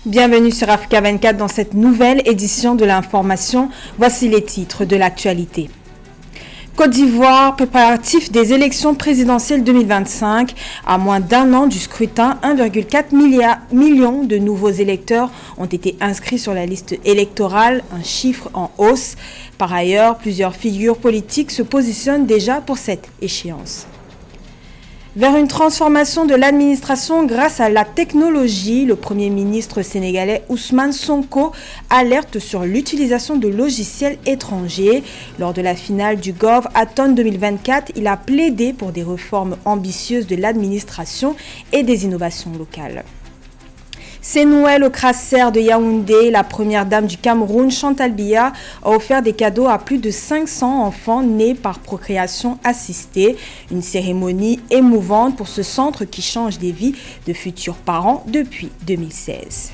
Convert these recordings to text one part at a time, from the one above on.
Bienvenue sur Africa 24 dans cette nouvelle édition de l'information. Voici les titres de l'actualité. Côte d'Ivoire, préparatif des élections présidentielles 2025. À moins d'un an du scrutin, 1,4 million de nouveaux électeurs ont été inscrits sur la liste électorale, un chiffre en hausse. Par ailleurs, plusieurs figures politiques se positionnent déjà pour cette échéance. Vers une transformation de l'administration grâce à la technologie, le Premier ministre sénégalais Ousmane Sonko alerte sur l'utilisation de logiciels étrangers. Lors de la finale du GovAthon 2024, il a plaidé pour des réformes ambitieuses de l'administration et des innovations locales. C'est Noël au Crasser de Yaoundé. La première dame du Cameroun, Chantal Biya, a offert des cadeaux à plus de 500 enfants nés par procréation assistée. Une cérémonie émouvante pour ce centre qui change des vies de futurs parents depuis 2016.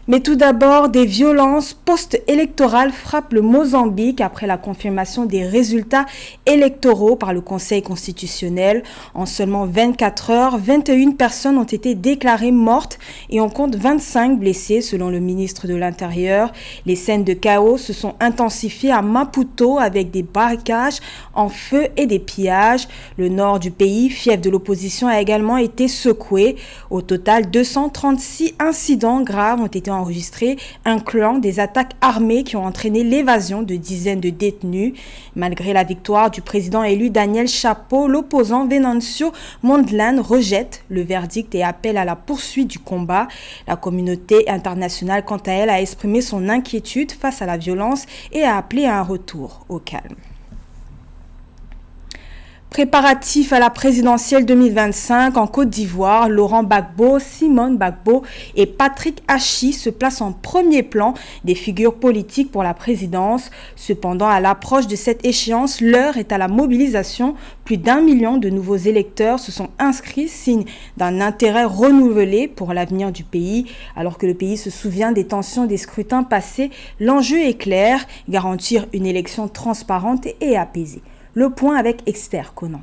Mais tout d'abord, des violences post-électorales frappent le Mozambique après la confirmation des résultats électoraux par le Conseil constitutionnel. En seulement 24 heures, 21 personnes ont été déclarées mortes et on compte 25 blessés selon le ministre de l'Intérieur. Les scènes de chaos se sont intensifiées à Maputo avec des barricages en feu et des pillages. Le nord du pays, fief de l'opposition, a également été secoué. Au total, 236 incidents graves ont été enregistrés, incluant des attaques armées qui ont entraîné l'évasion de dizaines de détenus. Malgré la victoire du président élu Daniel Chapo, l'opposant Venancio Mondlane rejette le verdict et appelle à la poursuite du combat. La communauté internationale, quant à elle, a exprimé son inquiétude face à la violence et a appelé à un retour au calme. Préparatif à la présidentielle 2025 en Côte d'Ivoire, Laurent Gbagbo, Simone Gbagbo et Patrick Achi se placent en premier plan des figures politiques pour la présidence. Cependant, à l'approche de cette échéance, l'heure est à la mobilisation. Plus d'1 million de nouveaux électeurs se sont inscrits, signe d'un intérêt renouvelé pour l'avenir du pays. Alors que le pays se souvient des tensions des scrutins passés, l'enjeu est clair, garantir une élection transparente et apaisée. Le point avec Esther Conan.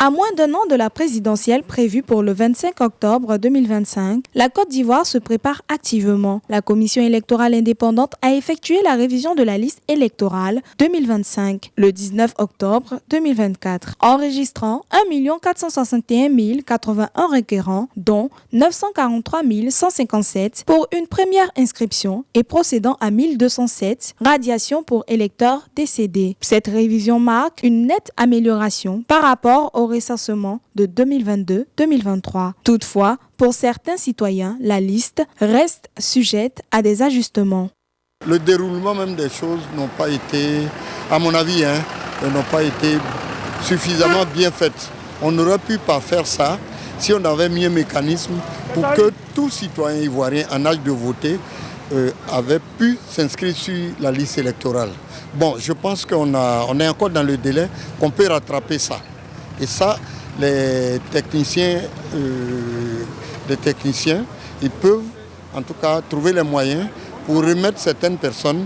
À moins d'un an de la présidentielle prévue pour le 25 octobre 2025, la Côte d'Ivoire se prépare activement. La Commission électorale indépendante a effectué la révision de la liste électorale 2025 le 19 octobre 2024, enregistrant 1 461 081 requérants, dont 943 157 pour une première inscription et procédant à 1207 radiations pour électeurs décédés. Cette révision marque une nette amélioration par rapport au recensement de 2022-2023. Toutefois, pour certains citoyens, la liste reste sujette à des ajustements. Le déroulement même des choses n'ont pas été, à mon avis, n'ont pas été suffisamment bien faites. On n'aurait pu pas faire ça si on avait mis un mécanisme pour que tout citoyen ivoirien en âge de voter avait pu s'inscrire sur la liste électorale. Bon, je pense qu'on est encore dans le délai qu'on peut rattraper ça. Et ça, les techniciens, ils peuvent en tout cas trouver les moyens pour remettre certaines personnes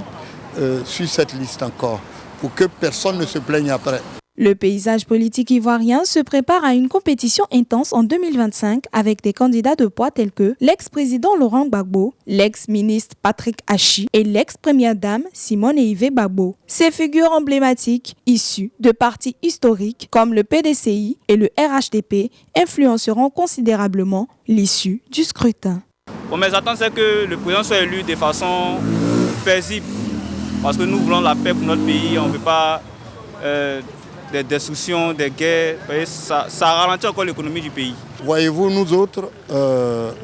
sur cette liste encore, pour que personne ne se plaigne après. Le paysage politique ivoirien se prépare à une compétition intense en 2025 avec des candidats de poids tels que l'ex-président Laurent Gbagbo, l'ex-ministre Patrick Achi et l'ex-première dame Simone Yves Gbagbo. Ces figures emblématiques, issues de partis historiques comme le PDCI et le RHDP, influenceront considérablement l'issue du scrutin. Bon, mes attentes, c'est que le président soit élu de façon paisible, parce que nous voulons la paix pour notre pays, on ne veut pas des destructions, des guerres, ça ralentit encore l'économie du pays. Voyez-vous, nous autres,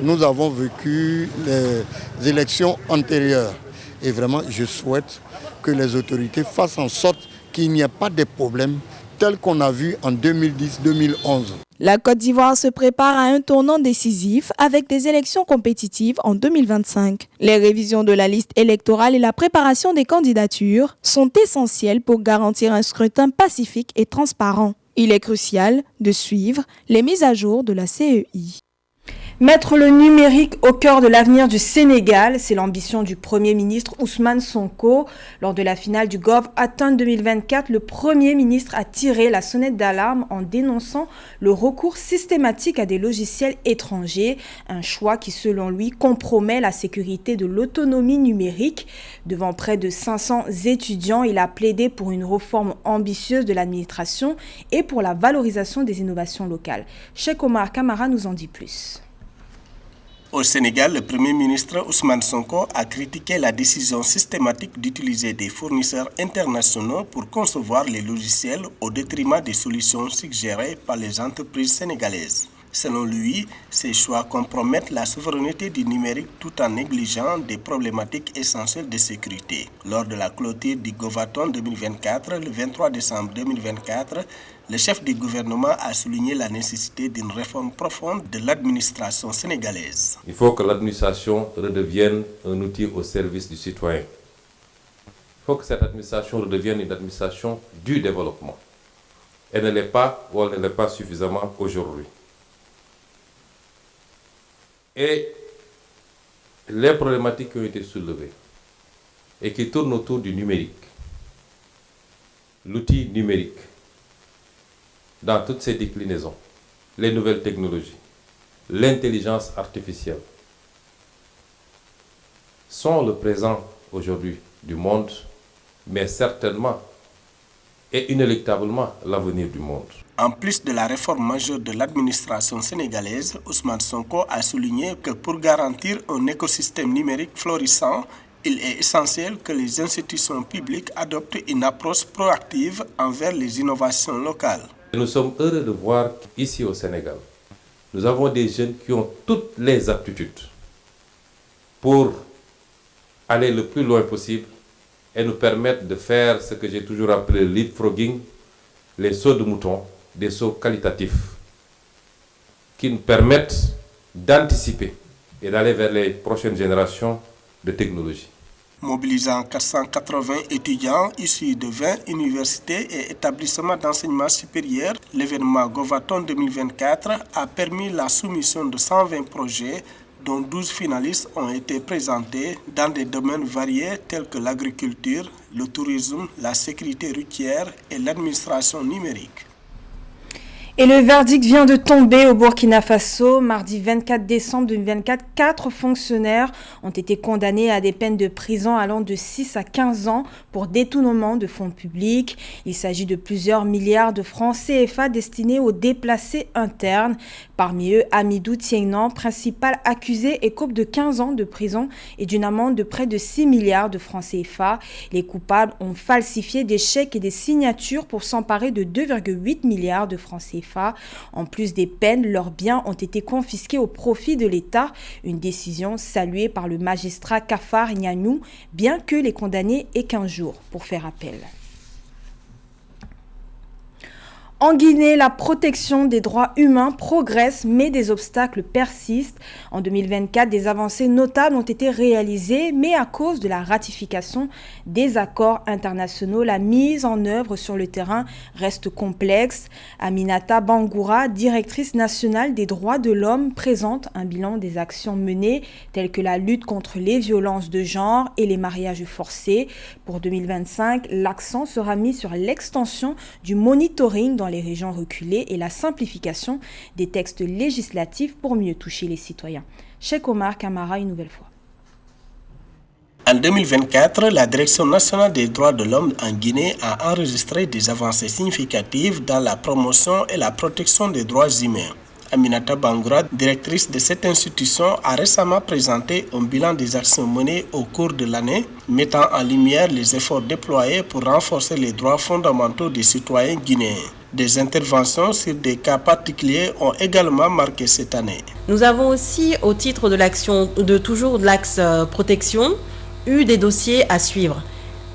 nous avons vécu les élections antérieures. Et vraiment, je souhaite que les autorités fassent en sorte qu'il n'y ait pas de problèmes tels qu'on a vu en 2010-2011. La Côte d'Ivoire se prépare à un tournant décisif avec des élections compétitives en 2025. Les révisions de la liste électorale et la préparation des candidatures sont essentielles pour garantir un scrutin pacifique et transparent. Il est crucial de suivre les mises à jour de la CEI. Mettre le numérique au cœur de l'avenir du Sénégal, c'est l'ambition du Premier ministre Ousmane Sonko. Lors de la finale du GovAthon 2024, le Premier ministre a tiré la sonnette d'alarme en dénonçant le recours systématique à des logiciels étrangers, un choix qui, selon lui, compromet la sécurité de l'autonomie numérique. Devant près de 500 étudiants, il a plaidé pour une réforme ambitieuse de l'administration et pour la valorisation des innovations locales. Cheikh Omar Kamara nous en dit plus. Au Sénégal, le Premier ministre Ousmane Sonko a critiqué la décision systématique d'utiliser des fournisseurs internationaux pour concevoir les logiciels au détriment des solutions suggérées par les entreprises sénégalaises. Selon lui, ces choix compromettent la souveraineté du numérique tout en négligeant des problématiques essentielles de sécurité. Lors de la clôture du GovAthon 2024, le 23 décembre 2024, le chef du gouvernement a souligné la nécessité d'une réforme profonde de l'administration sénégalaise. Il faut que l'administration redevienne un outil au service du citoyen. Il faut que cette administration redevienne une administration du développement. Elle ne l'est pas ou elle ne l'est pas suffisamment aujourd'hui. Et les problématiques qui ont été soulevées et qui tournent autour du numérique, l'outil numérique, dans toutes ses déclinaisons, les nouvelles technologies, l'intelligence artificielle, sont le présent aujourd'hui du monde, mais certainement et inéluctablement l'avenir du monde. En plus de la réforme majeure de l'administration sénégalaise, Ousmane Sonko a souligné que pour garantir un écosystème numérique florissant, il est essentiel que les institutions publiques adoptent une approche proactive envers les innovations locales. Nous sommes heureux de voir qu'ici au Sénégal, nous avons des jeunes qui ont toutes les aptitudes pour aller le plus loin possible et nous permettre de faire ce que j'ai toujours appelé le leapfrogging, les sauts de mouton, des sauts qualitatifs qui nous permettent d'anticiper et d'aller vers les prochaines générations de technologies. Mobilisant 480 étudiants issus de 20 universités et établissements d'enseignement supérieur, l'événement GovAthon 2024 a permis la soumission de 120 projets dont 12 finalistes ont été présentés dans des domaines variés tels que l'agriculture, le tourisme, la sécurité routière et l'administration numérique. Et le verdict vient de tomber au Burkina Faso. Mardi 24 décembre 2024, 4 fonctionnaires ont été condamnés à des peines de prison allant de 6 à 15 ans pour détournement de fonds publics. Il s'agit de plusieurs milliards de francs CFA destinés aux déplacés internes. Parmi eux, Amidou Tiengnan, principal accusé, écope de 15 ans de prison et d'une amende de près de 6 milliards de francs CFA. Les coupables ont falsifié des chèques et des signatures pour s'emparer de 2,8 milliards de francs CFA. En plus des peines, leurs biens ont été confisqués au profit de l'État. Une décision saluée par le magistrat Kafar Nyanyou, bien que les condamnés aient 15 jours pour faire appel. En Guinée, la protection des droits humains progresse, mais des obstacles persistent. En 2024, des avancées notables ont été réalisées, mais à cause de la ratification des accords internationaux, la mise en œuvre sur le terrain reste complexe. Aminata Bangoura, directrice nationale des droits de l'homme, présente un bilan des actions menées, telles que la lutte contre les violences de genre et les mariages forcés. Pour 2025, l'accent sera mis sur l'extension du monitoring dans les régions reculées et la simplification des textes législatifs pour mieux toucher les citoyens. Cheikh Omar Kamara, une nouvelle fois. En 2024, la Direction nationale des droits de l'homme en Guinée a enregistré des avancées significatives dans la promotion et la protection des droits humains. Aminata Bangoura, directrice de cette institution, a récemment présenté un bilan des actions menées au cours de l'année, mettant en lumière les efforts déployés pour renforcer les droits fondamentaux des citoyens guinéens. Des interventions sur des cas particuliers ont également marqué cette année. Nous avons aussi, au titre de l'action de l'axe protection, eu des dossiers à suivre.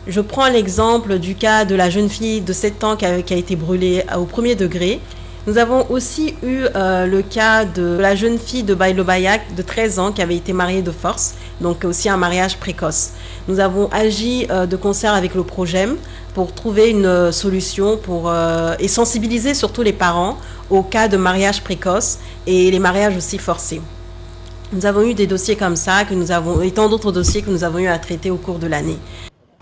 Je prends l'exemple du cas de la jeune fille de 7 ans qui a été brûlée au premier degré. Nous avons aussi eu le cas de la jeune fille de Baïlo-Bayak de 13 ans qui avait été mariée de force, donc aussi un mariage précoce. Nous avons agi de concert avec le Progem pour trouver une solution et sensibiliser surtout les parents au cas de mariage précoce et les mariages aussi forcés. Nous avons eu des dossiers comme ça, et tant d'autres dossiers que nous avons eu à traiter au cours de l'année.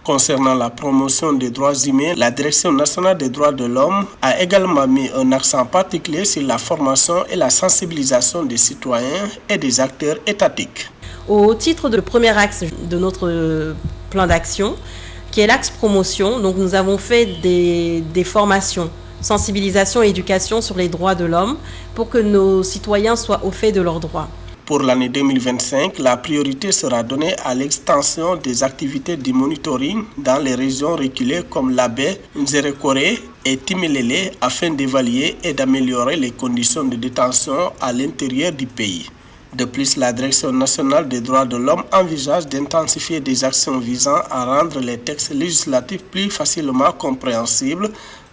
Concernant la promotion des droits humains, la Direction nationale des droits de l'homme a également mis un accent particulier sur la formation et la sensibilisation des citoyens et des acteurs étatiques. Au titre du premier axe de notre plan d'action, qui est l'axe promotion, donc nous avons fait des formations, sensibilisation et éducation sur les droits de l'homme pour que nos citoyens soient au fait de leurs droits. Pour l'année 2025, la priorité sera donnée à l'extension des activités de monitoring dans les régions reculées comme l'Abbé, Nzerekore et Timelele afin d'évaluer et d'améliorer les conditions de détention à l'intérieur du pays. De plus, la Direction nationale des droits de l'homme envisage d'intensifier des actions visant à rendre les textes législatifs plus facilement compréhensibles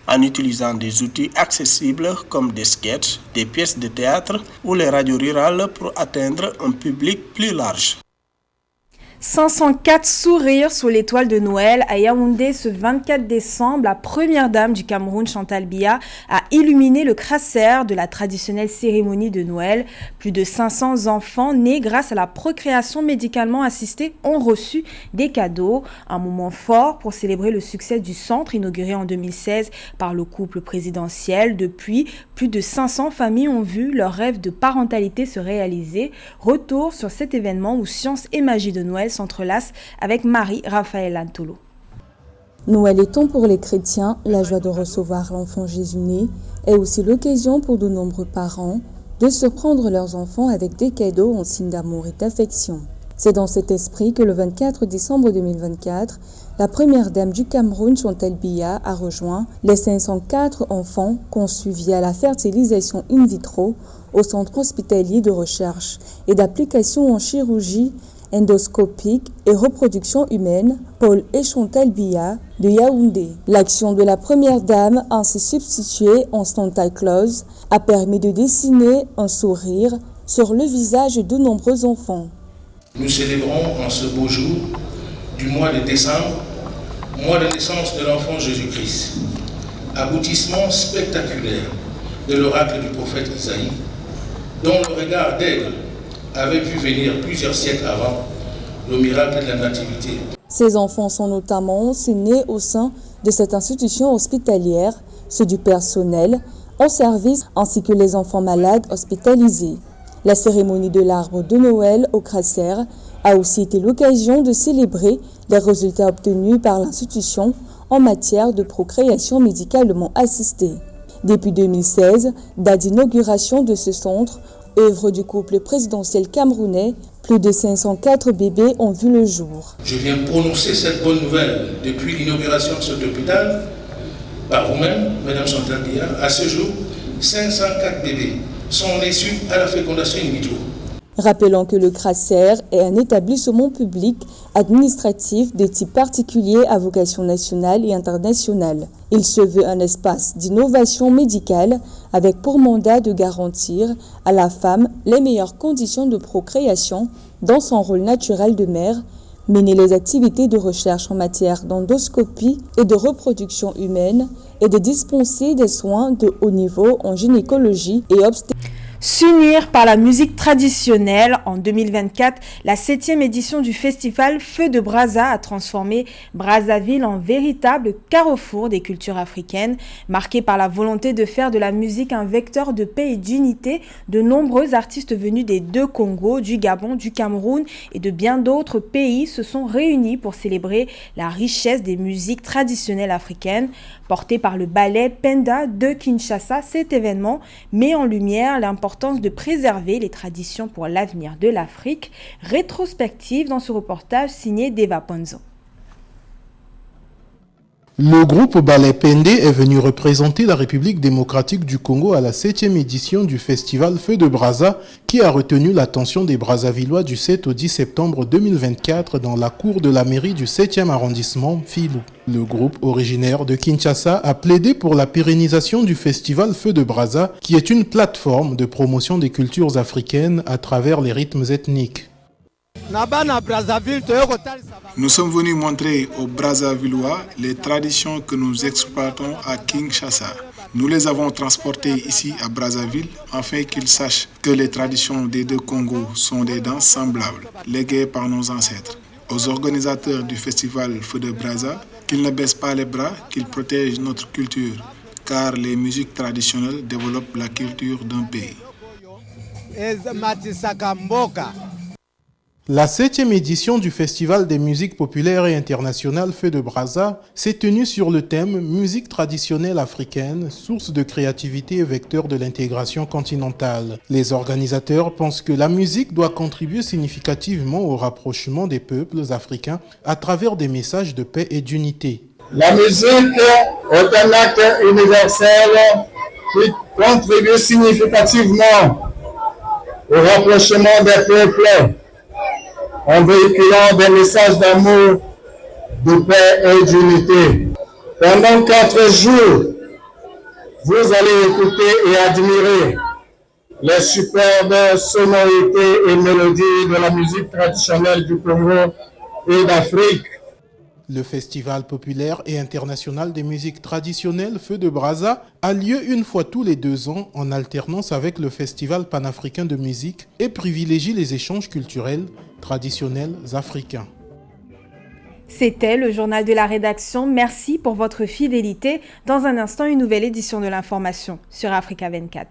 en utilisant des outils accessibles comme des sketchs, des pièces de théâtre ou les radios rurales pour atteindre un public plus large. 504 sourires sous l'étoile de Noël à Yaoundé ce 24 décembre. La première dame du Cameroun, Chantal Biya, a illuminé le crassaire de la traditionnelle cérémonie de Noël. Plus de 500 enfants nés grâce à la procréation médicalement assistée ont reçu des cadeaux. Un moment fort pour célébrer le succès du centre inauguré en 2016 par le couple présidentiel. Depuis, plus de 500 familles ont vu leur rêve de parentalité se réaliser. Retour sur cet événement où science et magie de Noël s'entrelacent avec Marie-Raphaël Antolo. Noël étant pour les chrétiens la joie de recevoir l'enfant Jésus-né est aussi l'occasion pour de nombreux parents de surprendre leurs enfants avec des cadeaux en signe d'amour et d'affection. C'est dans cet esprit que le 24 décembre 2024, la première dame du Cameroun, Chantal Biya, a rejoint les 504 enfants conçus via la fertilisation in vitro au centre hospitalier de recherche et d'application en chirurgie endoscopique et reproduction humaine, Paul et Chantal Biya de Yaoundé. L'action de la première dame, ainsi substituée en Santa Claus, a permis de dessiner un sourire sur le visage de nombreux enfants. Nous célébrons en ce beau jour du mois de décembre, mois de naissance de l'enfant Jésus-Christ, aboutissement spectaculaire de l'oracle du prophète Isaïe, dont le regard d'aigle avait vu venir plusieurs siècles avant le miracle de la nativité. Ces enfants sont notamment nés au sein de cette institution hospitalière, ceux du personnel en service ainsi que les enfants malades hospitalisés. La cérémonie de l'arbre de Noël au Crassaire a aussi été l'occasion de célébrer les résultats obtenus par l'institution en matière de procréation médicalement assistée. Depuis 2016, date d'inauguration de ce centre, œuvre du couple présidentiel camerounais, plus de 504 bébés ont vu le jour. Je viens prononcer cette bonne nouvelle depuis l'inauguration de cet hôpital par vous-même, Madame Chantal Biya. À ce jour, 504 bébés sont nés suite à la fécondation in vitro. Rappelons que le Crassaire est un établissement public administratif de type particulier à vocation nationale et internationale. Il se veut un espace d'innovation médicale avec pour mandat de garantir à la femme les meilleures conditions de procréation dans son rôle naturel de mère, mener les activités de recherche en matière d'endoscopie et de reproduction humaine et de dispenser des soins de haut niveau en gynécologie et obstétrique. S'unir par la musique traditionnelle, en 2024, la 7e édition du festival Feu de Braza a transformé Brazzaville en véritable carrefour des cultures africaines. Marqué par la volonté de faire de la musique un vecteur de paix et d'unité, de nombreux artistes venus des deux Congos, du Gabon, du Cameroun et de bien d'autres pays se sont réunis pour célébrer la richesse des musiques traditionnelles africaines. Porté par le ballet Penda de Kinshasa, cet événement met en lumière l'importance de préserver les traditions pour l'avenir de l'Afrique. Rétrospective dans ce reportage signé Deva Ponzo. Le groupe Ballet Pendé est venu représenter la République démocratique du Congo à la 7e édition du festival Feu de Braza qui a retenu l'attention des Brazzavillois du 7 au 10 septembre 2024 dans la cour de la mairie du 7e arrondissement Filou. Le groupe originaire de Kinshasa a plaidé pour la pérennisation du festival Feu de Braza qui est une plateforme de promotion des cultures africaines à travers les rythmes ethniques. Nous sommes venus montrer aux Brazzavillois les traditions que nous exploitons à Kinshasa. Nous les avons transportés ici à Brazzaville afin qu'ils sachent que les traditions des deux Congos sont des danses semblables, léguées par nos ancêtres. Aux organisateurs du festival Feu de Brazza, qu'ils ne baissent pas les bras, qu'ils protègent notre culture, car les musiques traditionnelles développent la culture d'un pays. La 7e édition du Festival des musiques populaires et internationales Feu de Brazza s'est tenue sur le thème « Musique traditionnelle africaine, source de créativité et vecteur de l'intégration continentale ». Les organisateurs pensent que la musique doit contribuer significativement au rapprochement des peuples africains à travers des messages de paix et d'unité. La musique est un acte universel qui contribue significativement au rapprochement des peuples en véhiculant des messages d'amour, de paix et d'unité. Pendant 4 jours, vous allez écouter et admirer les superbes sonorités et mélodies de la musique traditionnelle du Congo et d'Afrique. Le Festival populaire et international des musiques traditionnelles Feu de Brazza a lieu une fois tous les 2 ans en alternance avec le Festival panafricain de musique et privilégie les échanges culturels traditionnels africains. C'était le journal de la rédaction. Merci pour votre fidélité. Dans un instant, une nouvelle édition de l'information sur Africa 24.